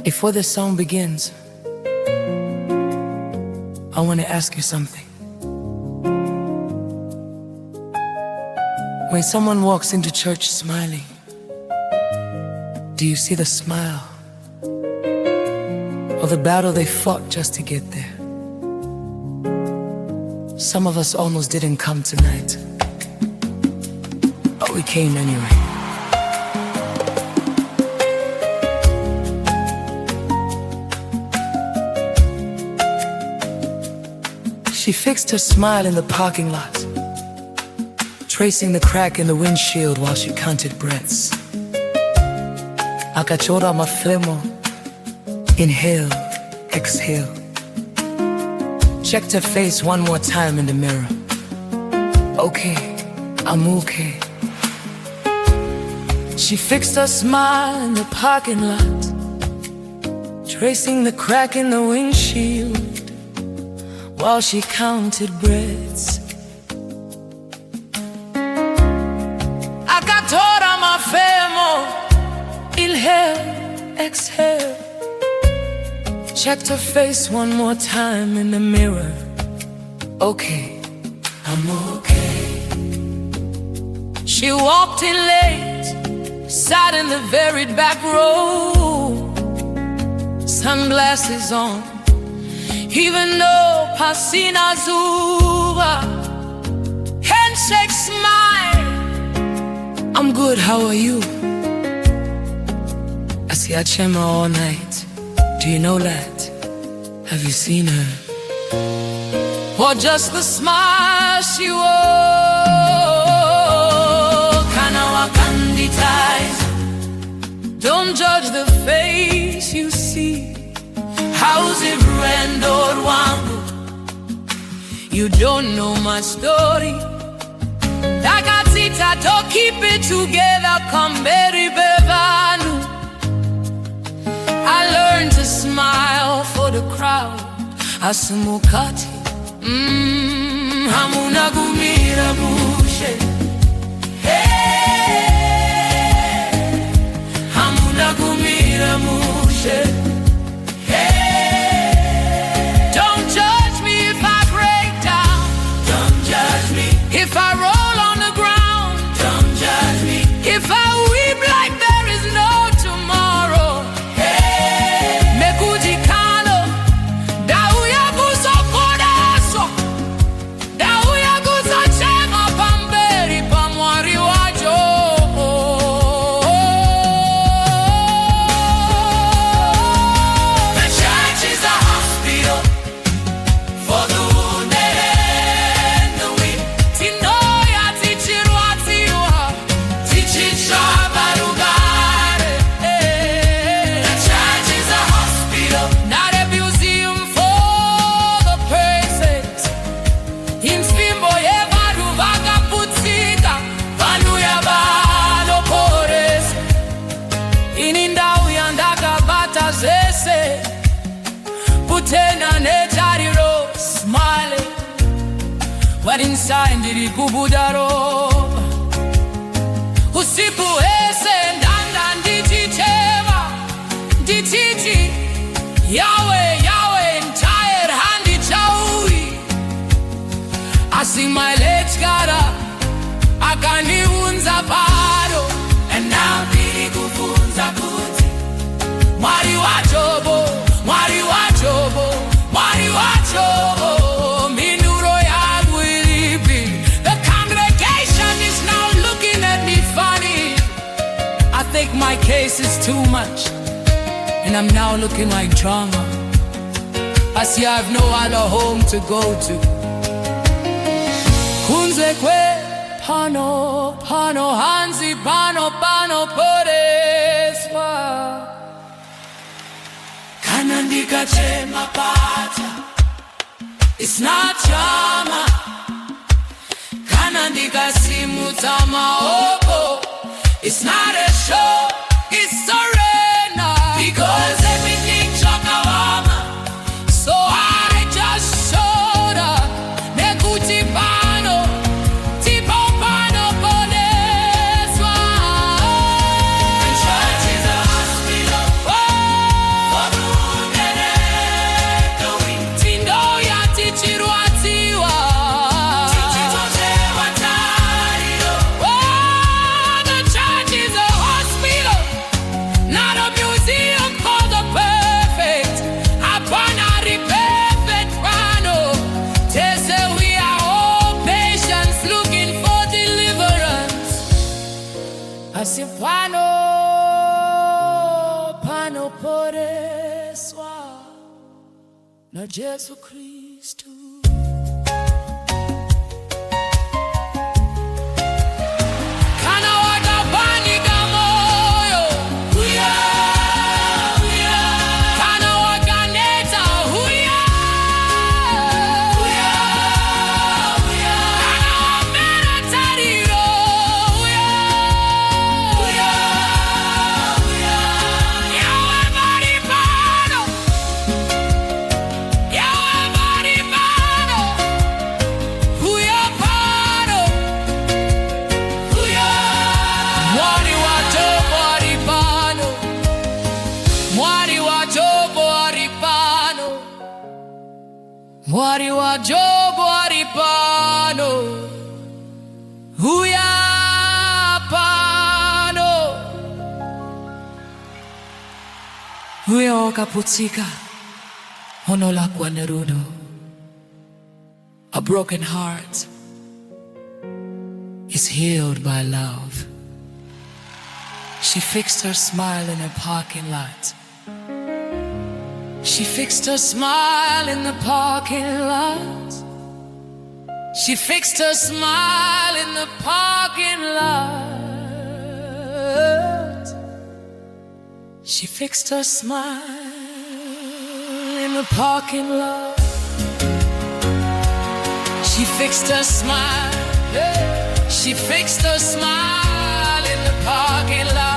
Before this song begins, I want to ask you something. When someone walks into church smiling, do you see the smile or the battle they fought just to get there? Some of us almost didn't come tonight, but we came anyway. She fixed her smile in the parking lot, tracing the crack in the windshield while she counted breaths. Akachora mafemo, inhale, exhale. Checked her face one more time in the mirror. Okay, I'm okay. She fixed her smile in the parking lot, tracing the crack in the windshield while she counted breaths. Akatora mafemo, inhale, exhale. Checked her face one more time in the mirror. Okay, I'm okay. She walked in late, sat in the very back row, sunglasses on, even though Pasina Zuba, handshake smile. I'm good, how are you? I see Achema all night. Do you know that? Have you seen her? Or just the smile she wore? Kana wakanditize. Don't judge the face you see. How's it rendor wangu? You don't know my story. Dakatita, don't keep it together. Kamberi bevanu. I learned to smile for the crowd. Asumukati, hamuna gumira mushe. Hey, hamuna gumira mushe. Hey, don't judge me if I break down. Don't judge me if I roll on the ground. Don't judge me if I weep like there is no tomorrow. Putena netariro smiling, but inside ndiri kubudaro. Usiku ese ndanda nditichema, ndititi Yahweh, Yahweh, entire handi chaui. I see my legs got up, akaniunza paro, and now ndiri kufunza kuti Mwari wachobo, Mwari wachobo, Mwari wachobo, minuro yangu ilipi. The congregation is now looking at me funny. I think my case is too much, and I'm now looking like drama. I see I have no other home to go to. Kunze kwe, Pano, Pano, Hansi, Pano, Panoporeswa. Kanandika chema pata, it's not drama. Kanandika simu tama opo, it's not a show, it's surrender. Because everything chakawama, so I just showed up. Nekuti pano, tipo pano poleswa. And church is a hospital. Oh. si Pano, Panoporeswa na Yesu Kristo. Mwari wa Jobo ari Pano, huya Pano, huya wakaputika honola kwa nerudo. A broken heart is healed by love. She fixed her smile in a parking lot. She fixed her smile in the parking lot. She fixed her smile in the parking lot. She fixed her smile in the parking lot. She fixed her smile. She fixed her smile in the parking lot.